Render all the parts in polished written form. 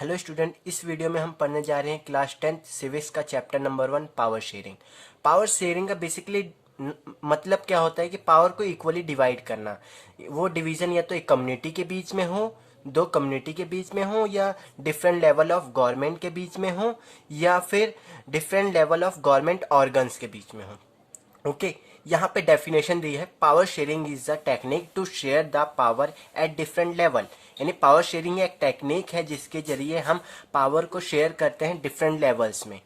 Hello student, इस video में हम पढ़ने जा रहे हैं क्लास 10th सिविक्स का chapter number 1 power sharing. Power sharing का बेसिकली मतलब क्या होता है कि पावर को इक्वली डिवाइड करना। वो डिवीजन या तो एक कम्युनिटी के बीच में हो, दो कम्युनिटी के बीच में हो, या डिफरेंट लेवल ऑफ गवर्नमेंट के बीच में हो, या फिर different level of government organs के बीच में हो। ओके, यहाँ पे डेफिनेशन दी है, power sharing is a technique to share the power at different level. यानी पावर शेयरिंग एक टेक्निक है जिसके जरिए हम पावर को शेयर करते हैं डिफरेंट लेवल्स में।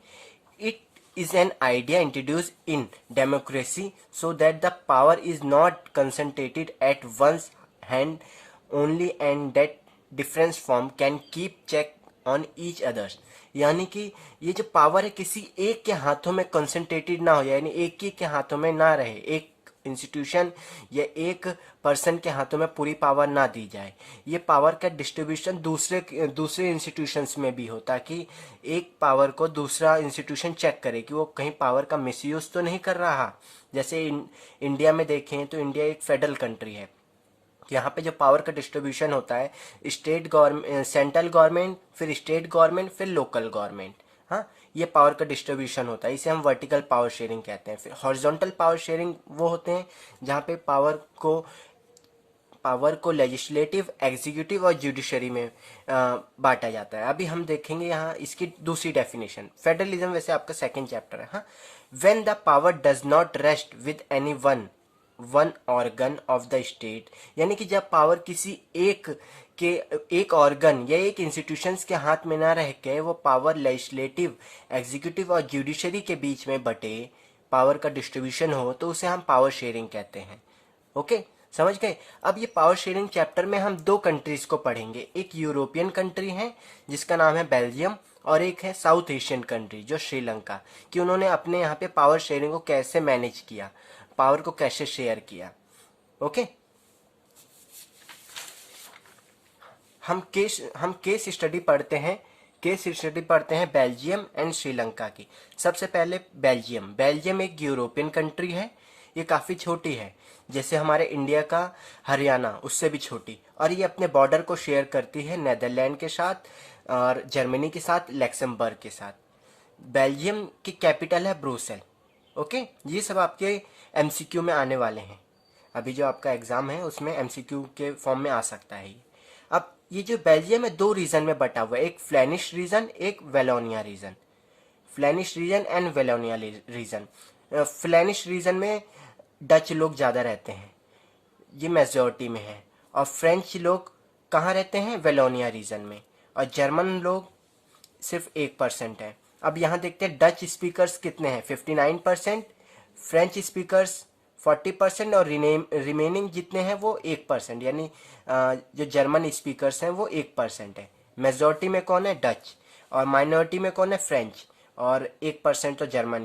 It is an idea introduce in democracy so that the power is not concentrated at one's hand only and that difference form can keep check on each others. यानी कि ये जो power है किसी एक के हाथों में कंसंट्रेटेड ना हो, यानी एक ही के हाथों में ना रहे, एक इंस्टीट्यूशन या एक पर्सन के हाथों में पूरी पावर ना दी जाए। ये पावर का डिस्ट्रीब्यूशन दूसरे इंस्टीट्यूशंस में भी हो, ताकि एक पावर को दूसरा इंस्टीट्यूशन चेक करे कि वो कहीं पावर का मिसयूज तो नहीं कर रहा। जैसे इंडिया में देखें तो इंडिया एक फेडरल कंट्री है। यहाँ पे जो पावर का डिस्ट्रीब्यूशन होता है, स्टेट गवर्नमेंट, सेंट्रल गवर्नमेंट, फिर स्टेट गवर्नमेंट, फिर लोकल गवर्नमेंट। हाँ, ये पावर का डिस्ट्रीब्यूशन होता है, इसे हम वर्टिकल पावर शेयरिंग कहते हैं। फिर हॉरिजॉन्टल पावर शेयरिंग वो होते हैं जहाँ पे पावर को लेजिस्लेटिव, एग्जीक्यूटिव और जुडिशरी में बांटा जाता है। अभी हम देखेंगे यहाँ इसकी दूसरी डेफिनेशन। फेडरलिज्म वैसे आपका सेकंड चैप्टर है। हाँ, when the power does not rest with any one organ of the state, यानी कि जब पावर किसी एक ऑर्गन या एक इंस्टीट्यूशंस के हाथ में ना रह के वो पावर लेजिस्लेटिव, एग्जीक्यूटिव और जुडिशरी के बीच में बटे, पावर का डिस्ट्रीब्यूशन हो, तो उसे हम पावर शेयरिंग कहते हैं। ओके, समझ गए। अब ये पावर शेयरिंग चैप्टर में हम दो कंट्रीज को पढ़ेंगे। एक यूरोपियन कंट्री है जिसका नाम है बेल्जियम, और एक है साउथ एशियन कंट्री जो श्रीलंका, कि उन्होंने अपने यहाँ पे पावर शेयरिंग को कैसे मैनेज किया, पावर को कैसे शेयर किया। ओके, हम केस स्टडी पढ़ते हैं। केस स्टडी पढ़ते हैं बेल्जियम एंड श्रीलंका की। सबसे पहले बेल्जियम एक यूरोपियन कंट्री है। ये काफ़ी छोटी है, जैसे हमारे इंडिया का हरियाणा, उससे भी छोटी, और ये अपने बॉर्डर को शेयर करती है नेदरलैंड के साथ और जर्मनी के साथ, लैक्समबर्ग के साथ। बेल्जियम की कैपिटल है ब्रुसेल। ओके, ये सब आपके एमसीक्यू में आने वाले हैं। अभी जो आपका एग्जाम है उसमें एमसीक्यू के फॉर्म में आ सकता है ये। अब ये जो बेल्जियम है दो रीजन में बटा हुआ है, एक फ्लेनिश रीजन, एक Wallonia region. Flemish region and Wallonia region. Flemish region में डच लोग ज़्यादा रहते हैं, ये मेजॉरिटी में है। और फ्रेंच लोग कहाँ रहते हैं? वेलोनिया रीजन में। और जर्मन लोग सिर्फ 1% है। अब यहाँ देखते हैं डच स्पीकर्स कितने हैं, 59%, फ्रेंच स्पीकर्स 40%, और रिमेनिंग जितने हैं वो 1%, यानी जो जर्मन स्पीकर्स हैं वो 1% है। मेजॉरिटी में कौन है? डच। और माइनॉरिटी में कौन है? फ्रेंच। और 1% तो जर्मन,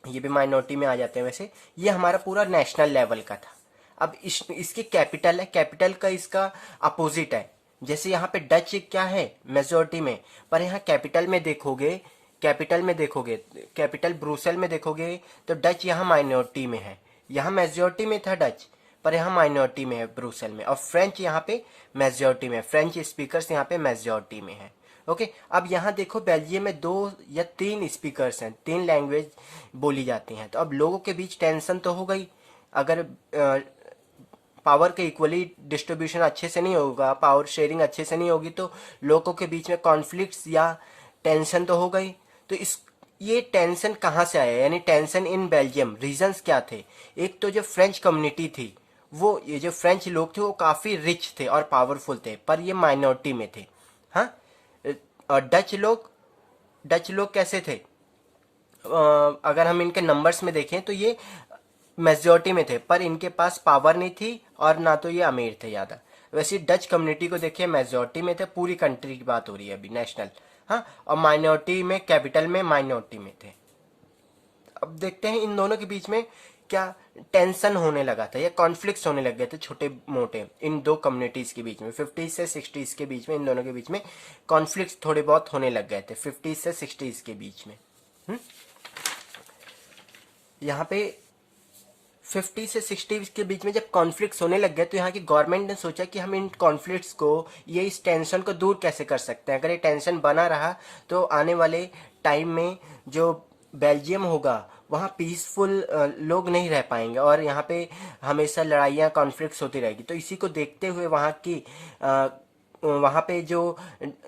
ये भी माइनॉरिटी में आ जाते हैं। वैसे ये हमारा पूरा नेशनल लेवल का था। अब इसकी कैपिटल है, कैपिटल का इसका अपोजिट है। जैसे यहाँ पे डच क्या है? मेजॉरिटी में, पर यहाँ कैपिटल में देखोगे, कैपिटल ब्रुसेल में देखोगे तो डच यहाँ माइनॉरिटी में है। यहाँ मेजॉरिटी में था डच, पर यहाँ माइनॉरिटी में है ब्रुसेल में। और फ्रेंच यहाँ पे मेजॉरिटी में, फ्रेंच स्पीकर्स यहाँ पे मेजॉरिटी में है। ओके, अब यहाँ देखो बेल्जियम में 2 या 3 स्पीकर्स हैं, 3 लैंग्वेज बोली जाती हैं। तो अब लोगों के बीच टेंशन तो हो गई। अगर पावर के इक्वली डिस्ट्रीब्यूशन अच्छे से नहीं होगा, पावर शेयरिंग अच्छे से नहीं होगी, तो लोगों के बीच में कॉन्फ्लिक्ट्स या टेंशन तो हो गई। तो ये टेंशन कहाँ से आया, यानी टेंशन इन बेल्जियम। रीजंस क्या थे? एक तो जो फ्रेंच कम्युनिटी थी, ये जो फ्रेंच लोग थे वो काफ़ी रिच थे और पावरफुल थे, पर ये माइनॉरिटी में थे। हाँ, और डच लोग कैसे थे? अगर हम इनके नंबर्स में देखें तो ये मेजॉरिटी में थे, पर इनके पास पावर नहीं थी और ना तो ये अमीर थे ज़्यादा। वैसे डच कम्युनिटी को देखिए, मेजॉरिटी में थे, पूरी कंट्री की बात हो रही है अभी, नेशनल। हाँ, और माइनॉरिटी में, कैपिटल में माइनॉरिटी में थे। अब देखते हैं इन दोनों के बीच में क्या टेंशन होने लगा था या कॉन्फ्लिक्ट्स होने लग गए थे छोटे मोटे, इन दो कम्युनिटीज के बीच में। 50s से 60s के बीच में इन दोनों के बीच में कॉन्फ्लिक्ट्स थोड़े बहुत होने लग गए थे, 50s से 60s के बीच में। यहाँ पे 50 से 60 के बीच में जब कॉन्फ्लिक्ट्स होने लग गए तो यहाँ की गवर्नमेंट ने सोचा कि हम इन कॉन्फ्लिक्ट्स को, ये इस टेंशन को दूर कैसे कर सकते हैं। अगर ये टेंशन बना रहा तो आने वाले टाइम में जो बेल्जियम होगा वहाँ पीसफुल लोग नहीं रह पाएंगे और यहाँ पे हमेशा लड़ाइयाँ कॉन्फ्लिक्ट्स होती रहेगी। तो इसी को देखते हुए वहाँ पे जो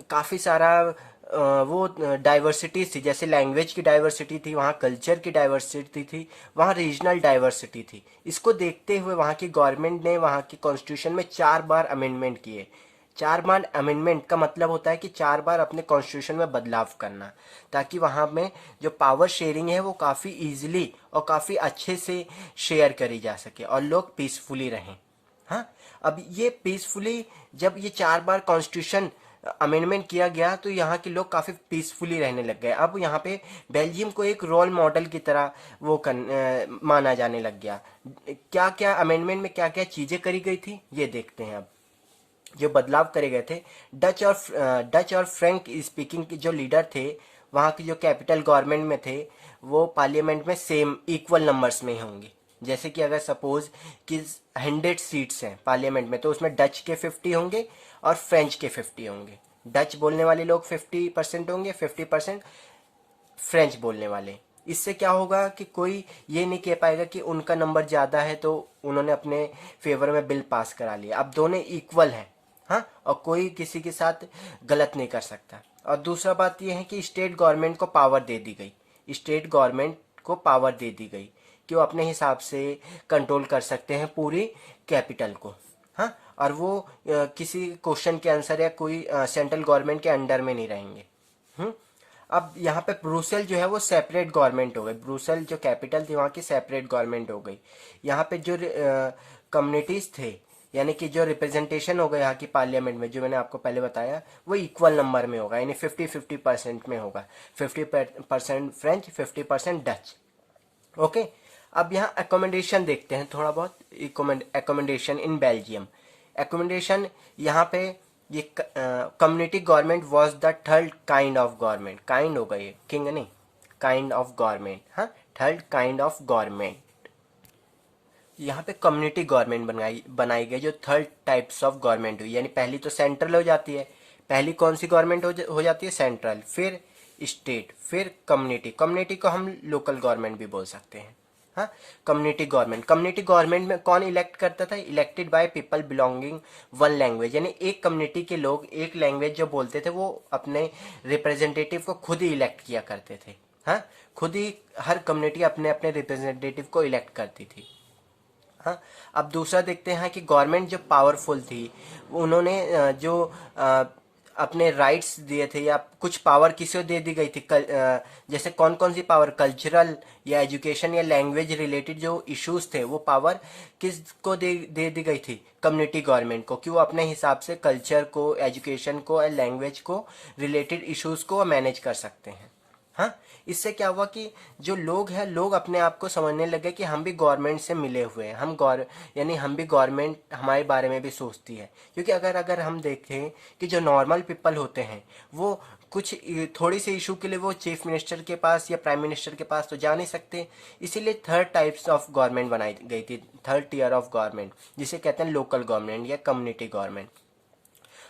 काफ़ी सारा वो डाइवर्सिटीज थी, जैसे लैंग्वेज की डाइवर्सिटी थी, वहाँ कल्चर की डाइवर्सिटी थी, वहाँ रीजनल डाइवर्सिटी थी। इसको देखते हुए वहाँ की गवर्नमेंट ने वहाँ की कॉन्स्टिट्यूशन में 4 बार अमेंडमेंट किए। 4 बार अमेंडमेंट का मतलब होता है कि 4 बार अपने कॉन्स्टिट्यूशन में बदलाव करना, ताकि वहाँ में जो पावर शेयरिंग है वो काफ़ी ईजिली और काफ़ी अच्छे से शेयर करी जा सके और लोग पीसफुली रहें। हाँ, अब ये पीसफुली जब ये 4 बार कॉन्स्टिट्यूशन अमेंडमेंट किया गया तो यहाँ के लोग काफ़ी पीसफुली रहने लग गए। अब यहाँ पे बेल्जियम को एक रोल मॉडल की तरह माना जाने लग गया। क्या क्या अमेंडमेंट में क्या क्या चीज़ें करी गई थी ये देखते हैं। अब जो बदलाव करे गए थे, डच और फ्रेंच स्पीकिंग के जो लीडर थे वहाँ की जो कैपिटल गवर्नमेंट में थे वो पार्लियामेंट में सेम इक्वल नंबर्स में होंगे। जैसे कि अगर सपोज कि 100 सीट्स हैं पार्लियामेंट में तो उसमें डच के 50 होंगे और फ्रेंच के 50 होंगे। डच बोलने वाले लोग 50% होंगे, 50% फ्रेंच बोलने वाले। इससे क्या होगा कि कोई ये नहीं कह पाएगा कि उनका नंबर ज़्यादा है तो उन्होंने अपने फेवर में बिल पास करा लिया। अब दोनों इक्वल हैं, हाँ, और कोई किसी के साथ गलत नहीं कर सकता। और दूसरा बात यह है कि स्टेट गवर्नमेंट को पावर दे दी गई, स्टेट गवर्नमेंट को पावर दे दी गई कि वो अपने हिसाब से कंट्रोल कर सकते हैं पूरी कैपिटल को, हाँ, और वो किसी क्वेश्चन के आंसर या कोई सेंट्रल गवर्नमेंट के अंडर में नहीं रहेंगे। अब यहाँ पे ब्रुसेल जो है वो सेपरेट गवर्नमेंट हो गई, ब्रुसेल जो कैपिटल थी वहाँ की सेपरेट गवर्नमेंट हो गई। यहाँ पे जो कम्युनिटीज़ थे यानी कि जो रिप्रेजेंटेशन होगा यहाँ की पार्लियामेंट में, जो मैंने आपको पहले बताया, वो इक्वल नंबर में होगा, यानी 50-50% में होगा। 50% फ्रेंच, 50% डच। ओके, अब यहाँ एकोमोडेशन देखते हैं थोड़ा बहुत। एकोमोडेशन इन बेल्जियम, एकोमोडेशन यहाँ पे ये community government was the third kind of government. Kind होगा ये, किंग नहीं, काइंड ऑफ गवर्नमेंट, हाँ, थर्ड काइंड ऑफ गवर्नमेंट। यहाँ पे कम्युनिटी गवर्नमेंट बनाई गई जो थर्ड टाइप्स ऑफ गवर्नमेंट हुई। यानी पहली तो सेंट्रल हो जाती है, पहली कौन सी गवर्नमेंट हो जाती है, सेंट्रल, फिर स्टेट, फिर कम्युनिटी। कम्युनिटी को हम लोकल गवर्नमेंट भी बोल सकते हैं, हाँ। कम्युनिटी गवर्नमेंट में कौन इलेक्ट करता था, elected by people belonging one language, यानी एक कम्युनिटी के लोग एक लैंग्वेज जो बोलते थे वो अपने रिप्रेजेंटेटिव को खुद ही इलेक्ट किया करते थे, हाँ। खुद ही हर कम्युनिटी अपने अपने रिप्रेजेंटेटिव को इलेक्ट करती थी, हाँ। अब दूसरा देखते हैं कि गवर्नमेंट जो पावरफुल थी उन्होंने जो अपने राइट्स दिए थे या कुछ पावर किसी को दे दी गई थी, जैसे कौन कौन सी पावर, कल्चरल या एजुकेशन या लैंग्वेज रिलेटेड जो इश्यूज थे वो पावर किसको दे दी गई थी, कम्युनिटी गवर्नमेंट को, कि वो अपने हिसाब से कल्चर को, एजुकेशन को या लैंग्वेज को रिलेटेड इश्यूज को मैनेज कर सकते हैं, हाँ। इससे क्या हुआ कि जो लोग हैं, लोग अपने आप को समझने लगे कि हम भी गवर्नमेंट से मिले हुए हैं, यानी हम भी, गवर्नमेंट हमारे बारे में भी सोचती है। क्योंकि अगर हम देखें कि जो नॉर्मल पीपल होते हैं वो कुछ थोड़ी सी इशू के लिए वो चीफ मिनिस्टर के पास या प्राइम मिनिस्टर के पास तो जा नहीं सकते, इसीलिए थर्ड टाइप्स ऑफ गवर्नमेंट बनाई गई थी, थर्ड टियर ऑफ गवर्नमेंट, जिसे कहते हैं लोकल गवर्नमेंट या कम्युनिटी गवर्नमेंट।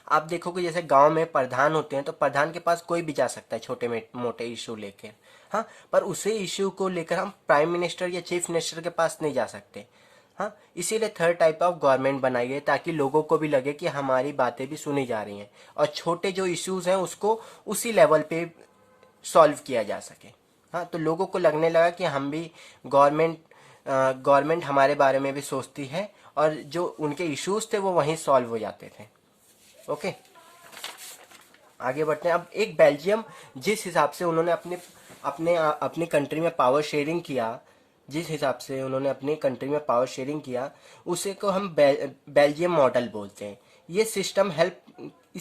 आप देखोगे जैसे गांव में प्रधान होते हैं तो प्रधान के पास कोई भी जा सकता है छोटे मोटे इशू लेके, हाँ, पर उसे इशू को लेकर हम प्राइम मिनिस्टर या चीफ मिनिस्टर के पास नहीं जा सकते, हाँ। इसीलिए थर्ड टाइप ऑफ गवर्नमेंट बनाई गई ताकि लोगों को भी लगे कि हमारी बातें भी सुनी जा रही हैं और छोटे जो इश्यूज हैं उसको उसी लेवल पे सॉल्व किया जा सके, हाँ। तो लोगों को लगने लगा कि हम भी गवर्नमेंट हमारे बारे में भी सोचती है और जो उनके इश्यूज थे वो वहीं सॉल्व हो जाते थे। ओके, आगे बढ़ते हैं। अब एक बेल्जियम जिस हिसाब से उन्होंने अपनी कंट्री में पावर शेयरिंग किया, जिस हिसाब से उन्होंने अपनी कंट्री में पावर शेयरिंग किया उसे को हम बेल्जियम मॉडल बोलते हैं। इस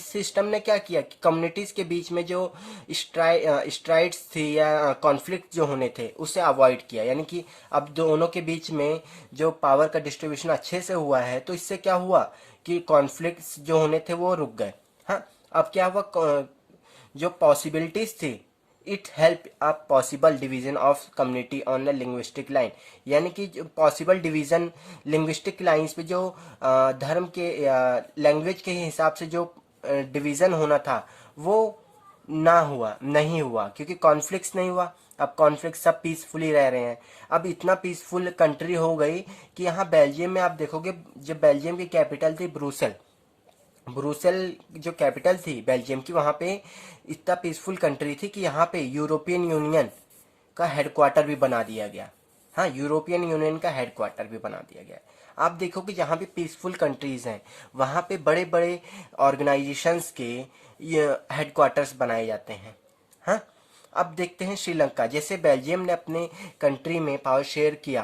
सिस्टम ने क्या किया कि कम्युनिटीज़ के बीच में जो स्ट्राइड्स थी या कॉन्फ्लिक्ट जो होने थे उसे अवॉइड किया। यानी कि अब दोनों के बीच में जो पावर का डिस्ट्रीब्यूशन अच्छे से हुआ है तो इससे क्या हुआ कि कॉन्फ्लिक्ट्स जो होने थे वो रुक गए, हाँ। अब क्या हुआ, जो पॉसिबिलिटीज़ थी it help a possible division of community on the linguistic line, यानी कि जो पॉसिबल डिवीजन लिंग्विस्टिक लाइंस पे जो धर्म के लैंग्वेज के हिसाब से जो डिवीजन होना था वो ना हुआ, नहीं हुआ, क्योंकि कॉन्फ्लिक्ट्स नहीं हुआ। अब कॉन्फ्लिक्ट सब पीसफुली रह रहे हैं। अब इतना पीसफुल कंट्री हो गई कि यहाँ बेल्जियम में आप देखोगे, जब बेल्जियम की कैपिटल थी ब्रुसेल, ब्रुसेल जो कैपिटल थी बेल्जियम की, वहाँ पे इतना पीसफुल कंट्री थी कि यहाँ पे यूरोपियन यूनियन का हेडक्वार्टर भी बना दिया गया। हाँ, यूरोपियन यूनियन का हेडक्वार्टर भी बना दिया गया। आप देखो कि जहाँ पे पीसफुल कंट्रीज हैं वहाँ पे बड़े बड़े ऑर्गेनाइजेशंस के हेडक्वार्टर्स बनाए जाते हैं। हाँ, अब देखते हैं श्रीलंका, जैसे बेल्जियम ने अपने कंट्री में पावर शेयर किया,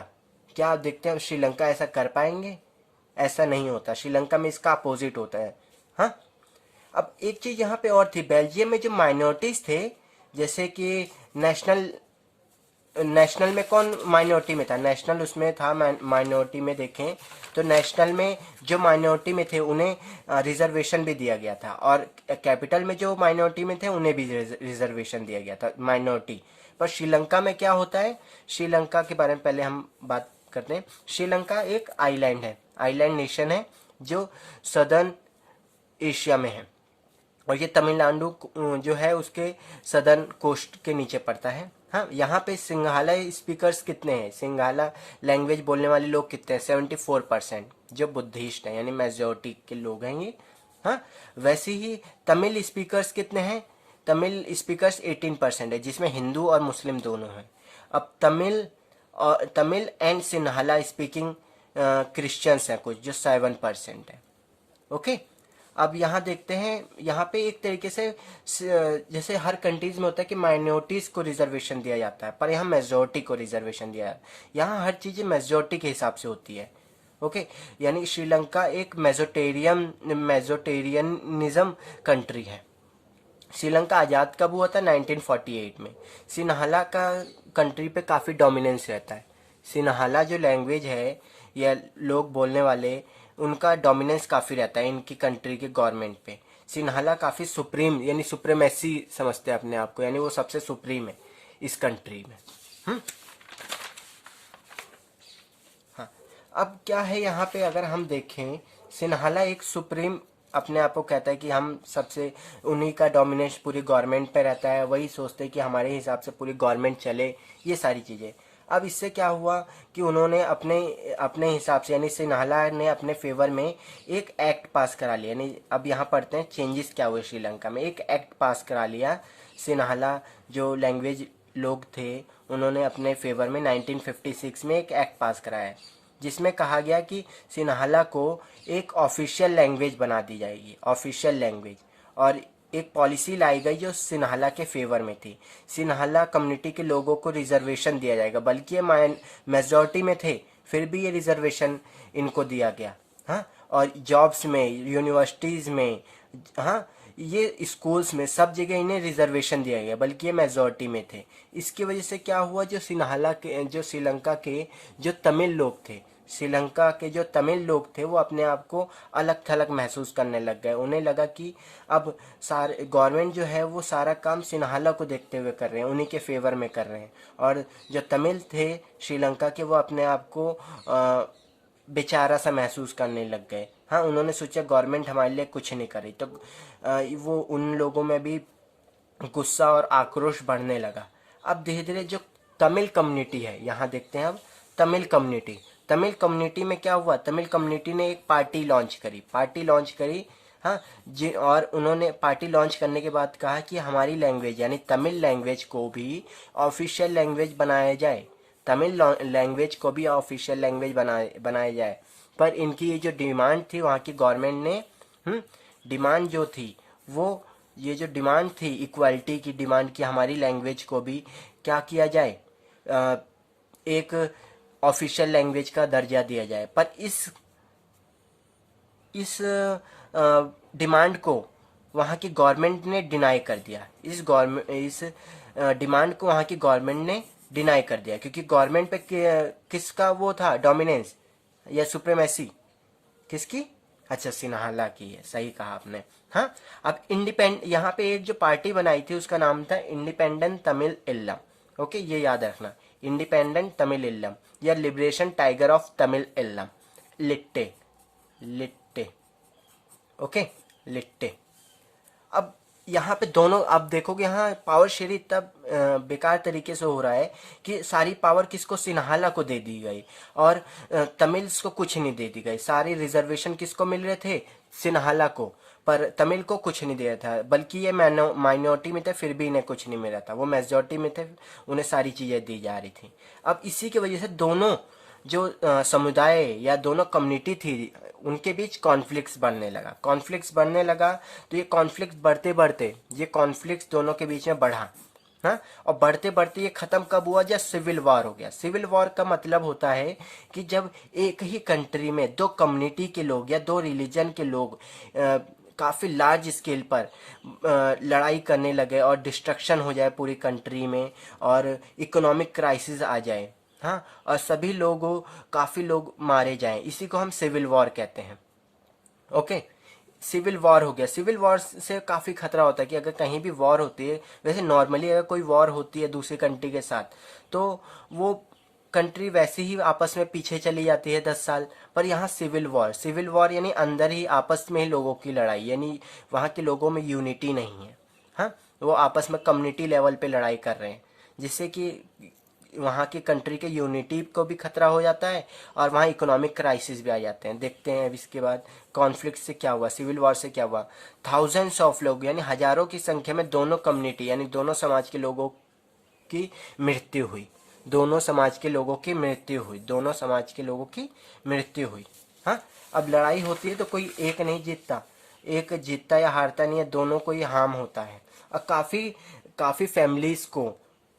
क्या आप देखते हैं श्रीलंका ऐसा कर पाएंगे? ऐसा नहीं होता, श्रीलंका में इसका अपोजिट होता है। हाँ, अब एक चीज यहाँ पे और थी, बेल्जियम में जो माइनॉरिटीज थे, जैसे कि नेशनल में कौन माइनॉरिटी में था? नेशनल उसमें था, माइनॉरिटी में देखें तो नेशनल में जो माइनॉरिटी में थे उन्हें रिजर्वेशन भी दिया गया था, और कैपिटल में जो माइनॉरिटी में थे उन्हें भी रिजर्वेशन दिया गया था, माइनॉरिटी। पर श्रीलंका में क्या होता है, श्रीलंका के बारे में पहले हम बात करते हैं। श्रीलंका एक आइलैंड है, आइलैंड नेशन है जो सदर्न एशिया में है, और ये तमिलनाडु जो है उसके सदर्न कोस्ट के नीचे पड़ता है। हाँ, यहाँ पे सिंघाला स्पीकर्स कितने हैं, सिंघाला लैंग्वेज बोलने वाले लोग कितने हैं? 74%, जो बुद्धिस्ट हैं, यानी मेजोरिटी के लोग हैं ये। हाँ, वैसे ही तमिल स्पीकर्स कितने हैं? तमिल स्पीकर्स 18% है, जिसमें हिंदू और मुस्लिम दोनों हैं। अब Tamil and Sinhala speaking Christians हैं कुछ, जो 7% है। ओके, अब यहाँ देखते हैं, यहाँ पे एक तरीके से जैसे हर कंट्रीज में होता है कि माइनॉरिटीज को रिजर्वेशन दिया जाता है, पर यहाँ मेजोरिटी को रिजर्वेशन दिया है। यहाँ हर चीज़ मेजोरिटी के हिसाब से होती है। ओके, यानी श्रीलंका एक मेजोटेरियनिज्म कंट्री है। श्रीलंका आज़ाद कब हुआ था? 1948 में। सिन्हाला का कंट्री पे काफ़ी डोमिनेंस रहता है। सिन्हाला जो लैंग्वेज है या लोग बोलने वाले, उनका डोमिनेंस काफ़ी रहता है इनकी कंट्री के गवर्नमेंट पे। सिन्हाला काफ़ी सुप्रीम, यानी सुप्रीमेसी समझते हैं अपने आप को, यानी वो सबसे सुप्रीम है इस कंट्री में। हाँ, अब क्या है यहाँ पे अगर हम देखें, सिन्हाला एक सुप्रीम अपने आप को कहता है कि हम सबसे, उन्हीं का डोमिनेंस पूरी गवर्नमेंट पे रहता है, वही सोचते हैं कि हमारे हिसाब से पूरी गवर्नमेंट चले, ये सारी चीज़ें। अब इससे क्या हुआ कि उन्होंने अपने अपने हिसाब से, यानी सिन्हाला ने अपने फेवर में एक एक्ट पास करा लिया। यानी अब यहाँ पढ़ते हैं चेंजेस क्या हुए श्रीलंका में। एक एक्ट पास करा लिया सिन्हाला जो लैंग्वेज लोग थे, उन्होंने अपने फेवर में 1956 में एक एक्ट पास कराया, जिसमें कहा गया कि सिन्हाला को एक ऑफिशियल लैंग्वेज बना दी जाएगी, ऑफिशियल लैंग्वेज। और एक पॉलिसी लाई गई जो सिन्हाला के फेवर में थी। सिन्हाला कम्युनिटी के लोगों को रिजर्वेशन दिया जाएगा, बल्कि ये मेजॉरिटी में थे, फिर भी ये रिजर्वेशन इनको दिया गया। हाँ, और जॉब्स में, यूनिवर्सिटीज़ में, हाँ, ये स्कूल्स में, सब जगह इन्हें रिजर्वेशन दिया गया, बल्कि ये मेजॉरिटी में थे। इसकी वजह से क्या हुआ, जो सिन्हाला के, जो श्रीलंका के जो तमिल लोग थे, श्रीलंका के जो तमिल लोग थे, वो अपने आप को अलग थलग महसूस करने लग गए। उन्हें लगा कि अब सारे गवर्नमेंट जो है वो सारा काम सिन्हाला को देखते हुए कर रहे हैं, उन्हीं के फेवर में कर रहे हैं, और जो तमिल थे श्रीलंका के, वो अपने आप को बेचारा सा महसूस करने लग गए। हाँ, उन्होंने सोचा गवर्नमेंट हमारे लिए कुछ नहीं करी, तो वो उन लोगों में भी गुस्सा और आक्रोश बढ़ने लगा। अब धीरे धीरे जो तमिल कम्युनिटी है, यहाँ देखते हैं अब तमिल कम्युनिटी में क्या हुआ, तमिल कम्युनिटी ने एक पार्टी लॉन्च करी। हाँ जी, और उन्होंने पार्टी लॉन्च करने के बाद कहा कि हमारी लैंग्वेज यानी तमिल लैंग्वेज को भी ऑफिशियल लैंग्वेज बनाया जाए, तमिल लैंग्वेज को भी ऑफिशियल लैंग्वेज बनाया जाए। पर इनकी ये जो डिमांड थी, वहाँ की गवर्नमेंट ने डिमांड जो थी वो, ये जो डिमांड थी इक्वालिटी की डिमांड की, हमारी लैंग्वेज को भी क्या किया जाए, एक ऑफिशियल लैंग्वेज का दर्जा दिया जाए। पर इस डिमांड को वहाँ की गवर्नमेंट ने डिनाई कर दिया। इस डिमांड को वहाँ की गवर्नमेंट ने डिनाई कर दिया, क्योंकि गवर्नमेंट पे किसका वो था डोमिनेंस या सुप्रीमेसी, किसकी? अच्छा, सिन्हाला की है, सही कहा आपने। हाँ, अब यहाँ पे एक जो पार्टी बनाई थी उसका नाम था इंडिपेंडेंट तमिल इल्लम। ओके, ये याद रखना, इंडिपेंडेंट तमिल इल्लम या liberation tiger of Tamil Eelam, LTTE, LTTE. Okay, LTTE. अब यहाँ पे दोनों आप देखोगे, यहाँ पावर शेयरिंग इतना बेकार तरीके से हो रहा है कि सारी पावर किसको, सिन्हाला को दे दी गई, और तमिल्स को कुछ नहीं दे दी गई। सारी रिजर्वेशन किसको मिल रहे थे, सिन्हाला को, पर तमिल को कुछ नहीं दिया था। बल्कि ये माइनॉरिटी में थे, फिर भी इन्हें कुछ नहीं मिला था। वो मेजॉरिटी में थे, उन्हें सारी चीज़ें दी जा रही थी। अब इसी की वजह से दोनों जो समुदाय या दोनों कम्युनिटी थी, उनके बीच कॉन्फ्लिक्ट्स बढ़ने लगा, कॉन्फ्लिक्ट्स बढ़ने लगा। तो ये कॉन्फ्लिक्ट बढ़ते बढ़ते, ये कॉन्फ्लिक्ट्स दोनों के बीच में बढ़ा। हाँ, और बढ़ते बढ़ते ये खत्म कब हुआ, जब सिविल वॉर हो गया। सिविल वॉर का मतलब होता है कि जब एक ही कंट्री में दो कम्युनिटी के लोग या दो रिलीजन के लोग काफ़ी लार्ज स्केल पर लड़ाई करने लगे और डिस्ट्रक्शन हो जाए पूरी कंट्री में, और इकोनॉमिक क्राइसिस आ जाए। हाँ, और सभी लोगों, काफ़ी लोग मारे जाएं, इसी को हम सिविल वॉर कहते हैं। ओके, सिविल वॉर हो गया। सिविल वॉर से काफ़ी खतरा होता है कि अगर कहीं भी वॉर होती है, वैसे नॉर्मली अगर कोई वॉर होती है दूसरी कंट्री के साथ, तो वो कंट्री वैसे ही आपस में पीछे चली जाती है 10 साल। पर यहाँ सिविल वॉर, सिविल वॉर यानी अंदर ही आपस में ही लोगों की लड़ाई, यानी वहाँ के लोगों में यूनिटी नहीं है। हाँ, वो आपस में कम्युनिटी लेवल पे लड़ाई कर रहे हैं, जिससे कि वहाँ की कंट्री के यूनिटी को भी खतरा हो जाता है, और वहाँ इकोनॉमिक क्राइसिस भी आ जाते हैं। देखते हैं अब इसके बाद कॉन्फ्लिक्ट से क्या हुआ, सिविल वॉर से क्या हुआ। थाउजेंड्स ऑफ लोग, यानी हजारों की संख्या में दोनों कम्युनिटी यानी दोनों समाज के लोगों की मृत्यु हुई, दोनों समाज के लोगों की मृत्यु हुई, दोनों समाज के लोगों की मृत्यु हुई। हाँ, अब लड़ाई होती है तो कोई एक नहीं जीतता, एक जीतता या हारता नहीं है, दोनों को ही हार्म होता है। और काफ़ी काफ़ी फैमिलीज़ को,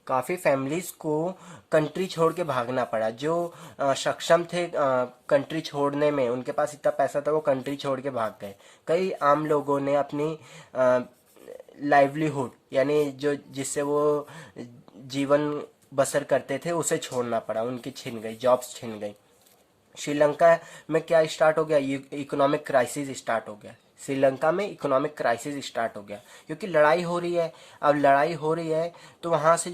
काफ़ी फैमिलीज़ को कंट्री छोड़ के भागना पड़ा। जो सक्षम थे कंट्री छोड़ने में, उनके पास इतना पैसा था, वो कंट्री छोड़ के भाग गए। कई आम लोगों ने अपनी लाइवलीहुड, यानी जो जिससे वो जीवन बसर करते थे, उसे छोड़ना पड़ा, उनकी छिन गई, जॉब्स छिन गई। श्रीलंका में क्या स्टार्ट हो गया, इकोनॉमिक क्राइसिस स्टार्ट हो गया। श्रीलंका में इकोनॉमिक क्राइसिस स्टार्ट हो गया, क्योंकि लड़ाई हो रही है। अब लड़ाई हो रही है तो वहाँ से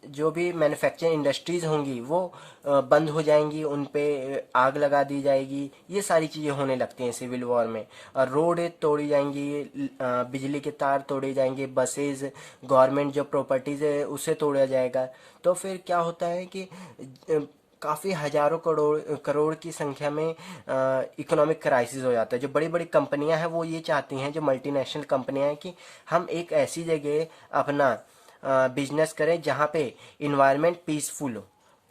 जो भी मैन्युफैक्चरिंग इंडस्ट्रीज़ होंगी वो बंद हो जाएंगी, उन पे आग लगा दी जाएगी। ये सारी चीज़ें होने लगती हैं सिविल वॉर में। और रोड तोड़ी जाएंगी, बिजली के तार तोड़े जाएंगे, बसेज, गवर्नमेंट जो प्रॉपर्टीज़ है उसे तोड़ा जाएगा। तो फिर क्या होता है कि काफ़ी हजारों करोड़ करोड़ की संख्या में इकोनॉमिक क्राइसिस हो जाता है। जो बड़ी बड़ी कंपनियां हैं वो ये चाहती हैं, जो मल्टीनेशनल कंपनियां हैं, कि हम एक ऐसी जगह अपना बिजनेस करें जहाँ पे इन्वायरमेंट पीसफुल हो।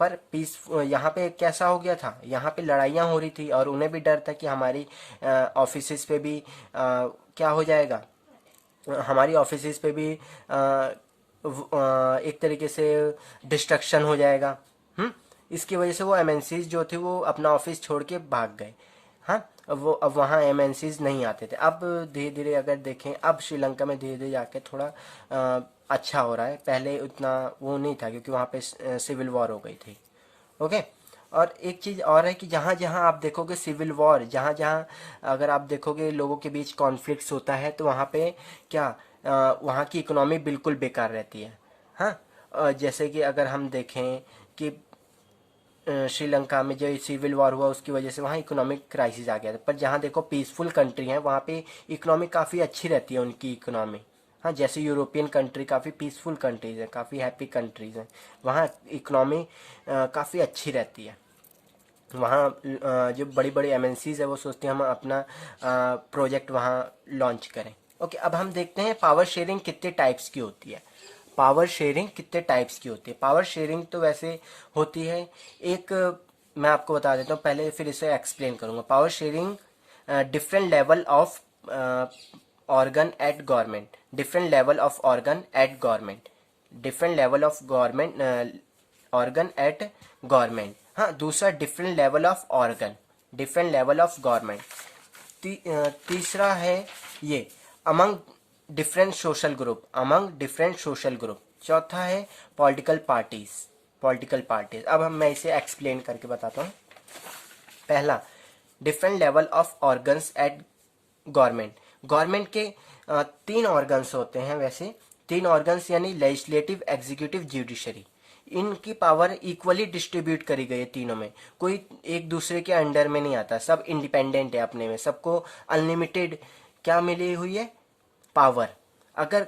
पर यहाँ पे कैसा हो गया था, यहाँ पे लड़ाइयाँ हो रही थी, और उन्हें भी डर था कि हमारी ऑफिसेज पे भी क्या हो जाएगा, हमारी ऑफिसेज पे भी एक तरीके से डिस्ट्रक्शन हो जाएगा। इसकी वजह से वो एमएनसीज जो थे वो अपना ऑफिस छोड़ के भाग गए। हाँ, अब वहाँ एमएनसीज नहीं आते थे। अब धीरे धीरे अगर देखें, अब श्रीलंका में धीरे धीरे जाके थोड़ा अच्छा हो रहा है। पहले उतना वो नहीं था, क्योंकि वहाँ पे सिविल वॉर हो गई थी। ओके, और एक चीज़ और है कि जहाँ जहाँ आप देखोगे सिविल वॉर, जहाँ जहाँ अगर आप देखोगे लोगों के बीच कॉन्फ्लिक्ट्स होता है, तो वहाँ पे क्या वहाँ की इकोनॉमी बिल्कुल बेकार रहती है। हाँ, जैसे कि अगर हम देखें कि श्रीलंका में जो सिविल वॉर हुआ उसकी वजह से वहाँ इकोनॉमिक क्राइसिस आ गया था। पर जहाँ देखो पीसफुल कंट्री है, वहाँ पे इकोनॉमी काफ़ी अच्छी रहती है, उनकी इकोनॉमी। हाँ, जैसे यूरोपियन कंट्री काफ़ी पीसफुल कंट्रीज़ हैं, काफ़ी हैप्पी कंट्रीज़ हैं, वहाँ इकोनॉमी काफ़ी अच्छी रहती है। वहाँ जो बड़ी बड़ी एमएनसीज है वो सोचते हैं हम अपना प्रोजेक्ट वहाँ लॉन्च करें। ओके, अब हम देखते हैं पावर शेयरिंग कितने टाइप्स की होती है। पावर शेयरिंग कितने टाइप्स की होती है। पावर शेयरिंग तो वैसे होती है एक, मैं आपको बता देता हूँ पहले, फिर इसे एक्सप्लेन करूँगा। Power sharing different level of organ eight government, different level of organ eight government, different level of government organ eight government. हाँ, दूसरा different level of organ, different level of government. तीसरा है ये among different social group, among different social group. चौथा है political parties, political parties. अब मैं इसे एक्सप्लेन करके बताता हूँ। पहला, different level of organs eight government. Government के 3 ऑर्गन्स होते हैं वैसे, 3 ऑर्गन्स यानी लेजिस्लेटिव, एग्जीक्यूटिव, जुडिशरी। इनकी पावर इक्वली डिस्ट्रीब्यूट करी गई है तीनों में, कोई एक दूसरे के अंडर में नहीं आता, सब इंडिपेंडेंट है अपने में, सबको अनलिमिटेड क्या मिली हुई है, पावर। अगर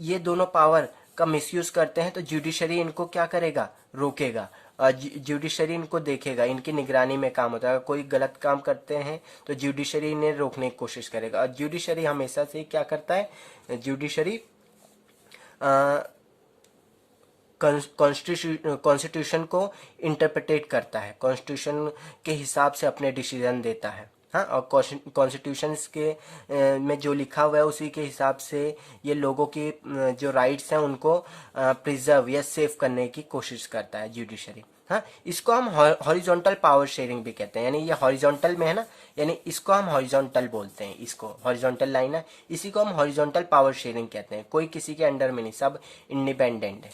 ये दोनों पावर का मिसयूज करते हैं तो जुडिशरी इनको क्या करेगा, रोकेगा। जुडिशरी इनको देखेगा, इनकी निगरानी में काम होता है। अगर कोई गलत काम करते हैं तो जुडिशरी इन्हें रोकने की कोशिश करेगा। और जुडिशरी हमेशा से क्या करता है, जुडिशरी कॉन्स्टिट्यूशन को इंटरप्रेटेट करता है, कॉन्स्टिट्यूशन के हिसाब से अपने डिसीजन देता है। हाँ, और कॉन्स्टिट्यूशन के में जो लिखा हुआ है उसी के हिसाब से ये लोगों की जो राइट्स हैं उनको प्रिजर्व या सेव करने की कोशिश करता है जुडिशरी। हाँ, इसको हम हॉरिजॉन्टल पावर शेयरिंग भी कहते हैं, यानी ये हॉरिजॉन्टल में है ना, यानी इसको हम हॉरिजॉन्टल बोलते हैं, इसको हॉरिजॉन्टल लाइन है, इसी को हम हॉरिजॉन्टल पावर शेयरिंग कहते हैं। कोई किसी के अंडर में नहीं, सब इंडिपेंडेंट है।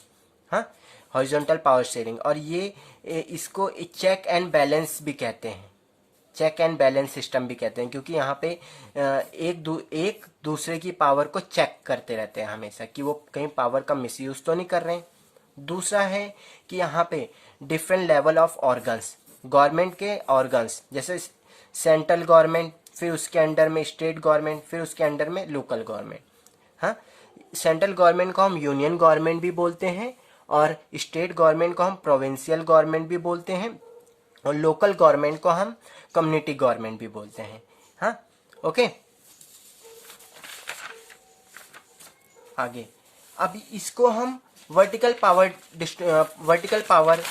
हाँ, हॉरिजॉन्टल पावर शेयरिंग। और ये इसको चेक एंड बैलेंस भी कहते हैं, चेक एंड बैलेंस सिस्टम भी कहते हैं, क्योंकि यहाँ पे एक दूसरे की पावर को चेक करते रहते हैं हमेशा कि वो कहीं पावर का मिसयूज तो नहीं कर रहे हैं। दूसरा है कि यहाँ पे different level of organs, government के ऑर्गन्स, जैसे सेंट्रल गवर्नमेंट, फिर उसके अंडर में स्टेट गवर्नमेंट, फिर उसके अंडर में लोकल गवर्नमेंट। हाँ, सेंट्रल गवर्नमेंट को हम यूनियन गवर्नमेंट भी बोलते हैं, और स्टेट गवर्नमेंट को हम प्रोविंशियल गवर्नमेंट भी बोलते हैं, और लोकल गवर्नमेंट को हम कम्युनिटी गवर्नमेंट भी बोलते हैं। हाँ, ओके। आगे अब इसको हम वर्टिकल पावर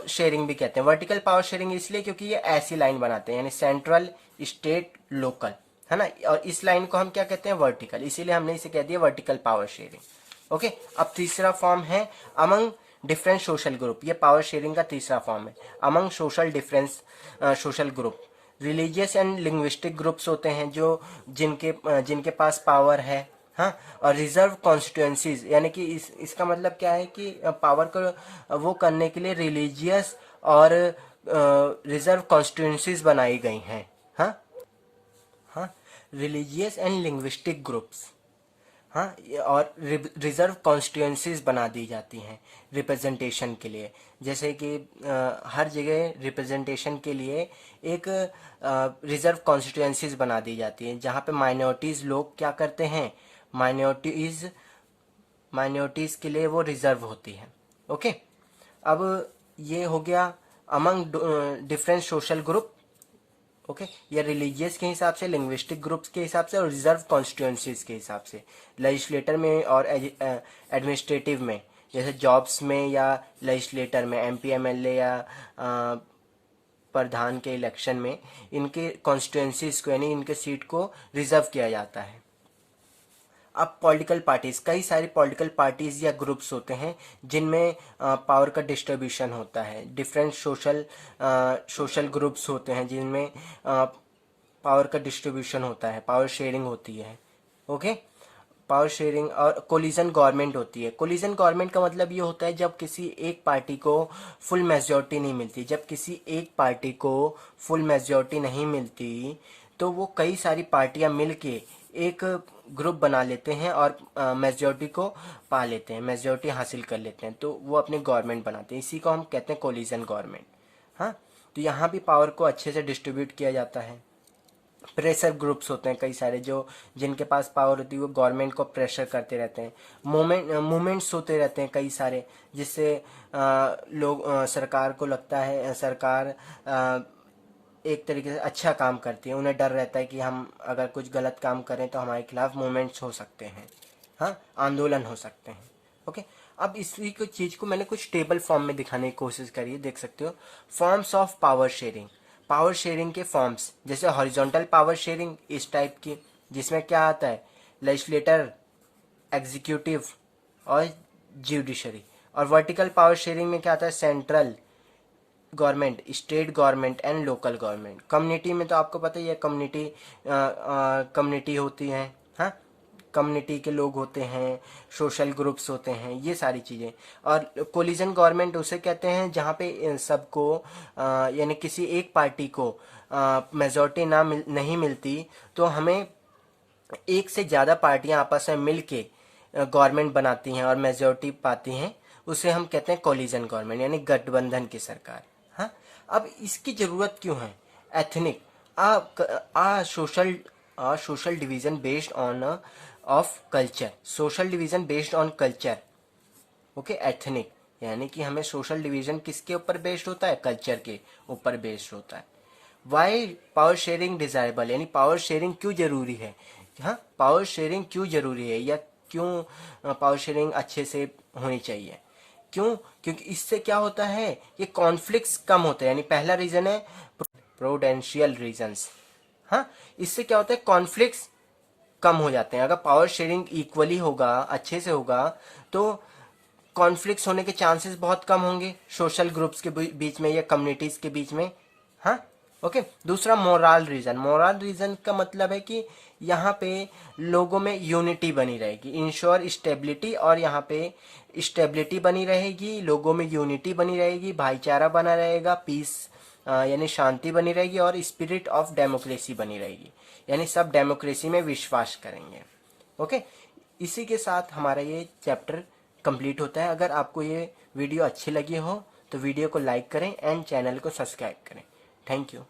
शेयरिंग भी कहते हैं। वर्टिकल पावर शेयरिंग इसलिए क्योंकि ये ऐसी लाइन बनाते हैं, यानी सेंट्रल, स्टेट, लोकल, है ना, और इस लाइन को हम क्या कहते हैं, वर्टिकल, इसीलिए हमने इसे कह दिया वर्टिकल पावर शेयरिंग। ओके। अब तीसरा फॉर्म है अमंग डिफरेंट सोशल ग्रुप। ये पावर शेयरिंग का तीसरा फॉर्म है, among social group. Religious and linguistic groups होते हैं जो जिनके पास पावर है। हाँ, और रिजर्व कॉन्स्टिट्यूएंसीज, यानी कि इसका मतलब क्या है कि पावर को वो करने के लिए रिलीजियस और रिजर्व कॉन्स्टिट्यूएंसीज बनाई गई हैं। हाँ हाँ, रिलीजियस एंड लिंग्विस्टिक ग्रुप्स, हाँ, और रिजर्व कॉन्स्टिट्यूएंसीज बना दी जाती हैं रिप्रेजेंटेशन के लिए। जैसे कि हर जगह रिप्रेजेंटेशन के लिए एक रिजर्व कॉन्स्टिट्यूएंसीज बना दी जाती हैं, जहाँ पे माइनॉरिटीज़ लोग क्या करते हैं, माइनॉरिटीज़ के लिए वो रिजर्व होती है। ओके। अब ये हो गया among different social group. Okay, या रिलीजियस के हिसाब से, लिंग्विस्टिक ग्रुप्स के हिसाब से, और रिजर्व कॉन्स्टिट्यूएंसीज के हिसाब से। लेजिस्लेटर में और एडमिनिस्ट्रेटिव में, जैसे जॉब्स में या लेजिस्लेटर में, एमपी एमएलए या प्रधान के इलेक्शन में इनके कॉन्स्टिट्यूएंसीज को, यानी इनके सीट को रिजर्व किया जाता है। अब पॉलिटिकल पार्टीज, कई सारी पॉलिटिकल पार्टीज या ग्रुप्स होते हैं जिनमें पावर का डिस्ट्रीब्यूशन होता है। डिफरेंट सोशल ग्रुप्स होते हैं जिनमें पावर का डिस्ट्रीब्यूशन होता है, पावर शेयरिंग होती है। Okay, power sharing. और कोलिजन गवर्नमेंट होती है। कोलिजन गवर्नमेंट का मतलब ये होता है जब किसी एक पार्टी को फुल मेजॉरिटी नहीं मिलती। जब किसी एक पार्टी को फुल मेजॉरिटी नहीं मिलती तो वो कई सारी पार्टियां मिलके एक ग्रुप बना लेते हैं और मेजॉरिटी को पा लेते हैं, मेजॉरिटी हासिल कर लेते हैं, तो वो अपनी गवर्नमेंट बनाते हैं। इसी को हम कहते हैं कोलिजन गवर्नमेंट। हाँ, तो यहाँ भी पावर को अच्छे से डिस्ट्रीब्यूट किया जाता है। प्रेशर ग्रुप्स होते हैं कई सारे, जो जिनके पास पावर होती है वो गवर्नमेंट को प्रेशर करते रहते हैं। मूवमेंट्स होते रहते हैं कई सारे, जिससे सरकार को लगता है सरकार एक तरीके से अच्छा काम करती है। उन्हें डर रहता है कि हम अगर कुछ गलत काम करें तो हमारे खिलाफ मूवमेंट्स हो सकते हैं, हाँ, आंदोलन हो सकते हैं। ओके। अब इसी को चीज़ को मैंने कुछ टेबल फॉर्म में दिखाने की कोशिश करी है, देख सकते हो। Forms of power sharing, power sharing के फॉर्म्स, जैसे हॉरिजॉन्टल पावर शेयरिंग इस टाइप की, जिसमें क्या आता है, लेजिस्लेटर, एग्जीक्यूटिव और जुडिशरी। और वर्टिकल पावर शेयरिंग में क्या आता है, central government, state government and local government. Community में तो आपको पता ही है, कम्युनिटी होती है। हाँ, कम्युनिटी के लोग होते हैं, सोशल ग्रुप्स होते हैं, ये सारी चीज़ें। और कोलिजन गवर्नमेंट उसे कहते हैं जहाँ पे सबको यानी किसी एक पार्टी को मेजॉरिटी नहीं मिलती, तो हमें एक से ज़्यादा पार्टियां आपस में मिल के गवर्नमेंट बनाती हैं और मेजोरिटी पाती हैं, उसे हम कहते हैं कोलिजन गवर्नमेंट, यानी गठबंधन की सरकार। हाँ, अब इसकी ज़रूरत क्यों है? Ethnic social division based on off culture, social division based on culture. Okay, ethnic यानी कि हमें सोशल डिवीजन किसके ऊपर बेस्ड होता है? कल्चर के ऊपर बेस्ड होता है। वाई पावर शेयरिंग डिजायरेबल, यानी पावर शेयरिंग क्यों जरूरी है? हाँ, पावर शेयरिंग क्यों जरूरी है, या क्यों पावर शेयरिंग अच्छे से होनी चाहिए? क्यों? क्योंकि इससे क्या होता है, ये कॉन्फ्लिक्ट्स कम होते हैं। यानी पहला रीजन है प्रूडेंशियल रीजंस। हाँ, इससे क्या होता है, कॉन्फ्लिक्ट्स कम हो जाते हैं। अगर पावर शेयरिंग इक्वली होगा, अच्छे से होगा, तो कॉन्फ्लिक्ट्स होने के चांसेस बहुत कम होंगे सोशल ग्रुप्स के बीच में या कम्युनिटीज के बीच में। हाँ, ओके। दूसरा मोरल रीजन, मोरल रीजन का मतलब है कि यहाँ पे लोगों में यूनिटी बनी रहेगी, इंश्योर स्टेबिलिटी, और यहाँ पे स्टेबिलिटी बनी रहेगी, लोगों में यूनिटी बनी रहेगी, भाईचारा बना रहेगा, पीस यानी शांति बनी रहेगी, और स्पिरिट ऑफ डेमोक्रेसी बनी रहेगी, यानी सब डेमोक्रेसी में विश्वास करेंगे। ओके, इसी के साथ हमारा ये चैप्टर कंप्लीट होता है। अगर आपको ये वीडियो अच्छी लगी हो तो वीडियो को लाइक करें एंड चैनल को सब्सक्राइब करें। Thank you.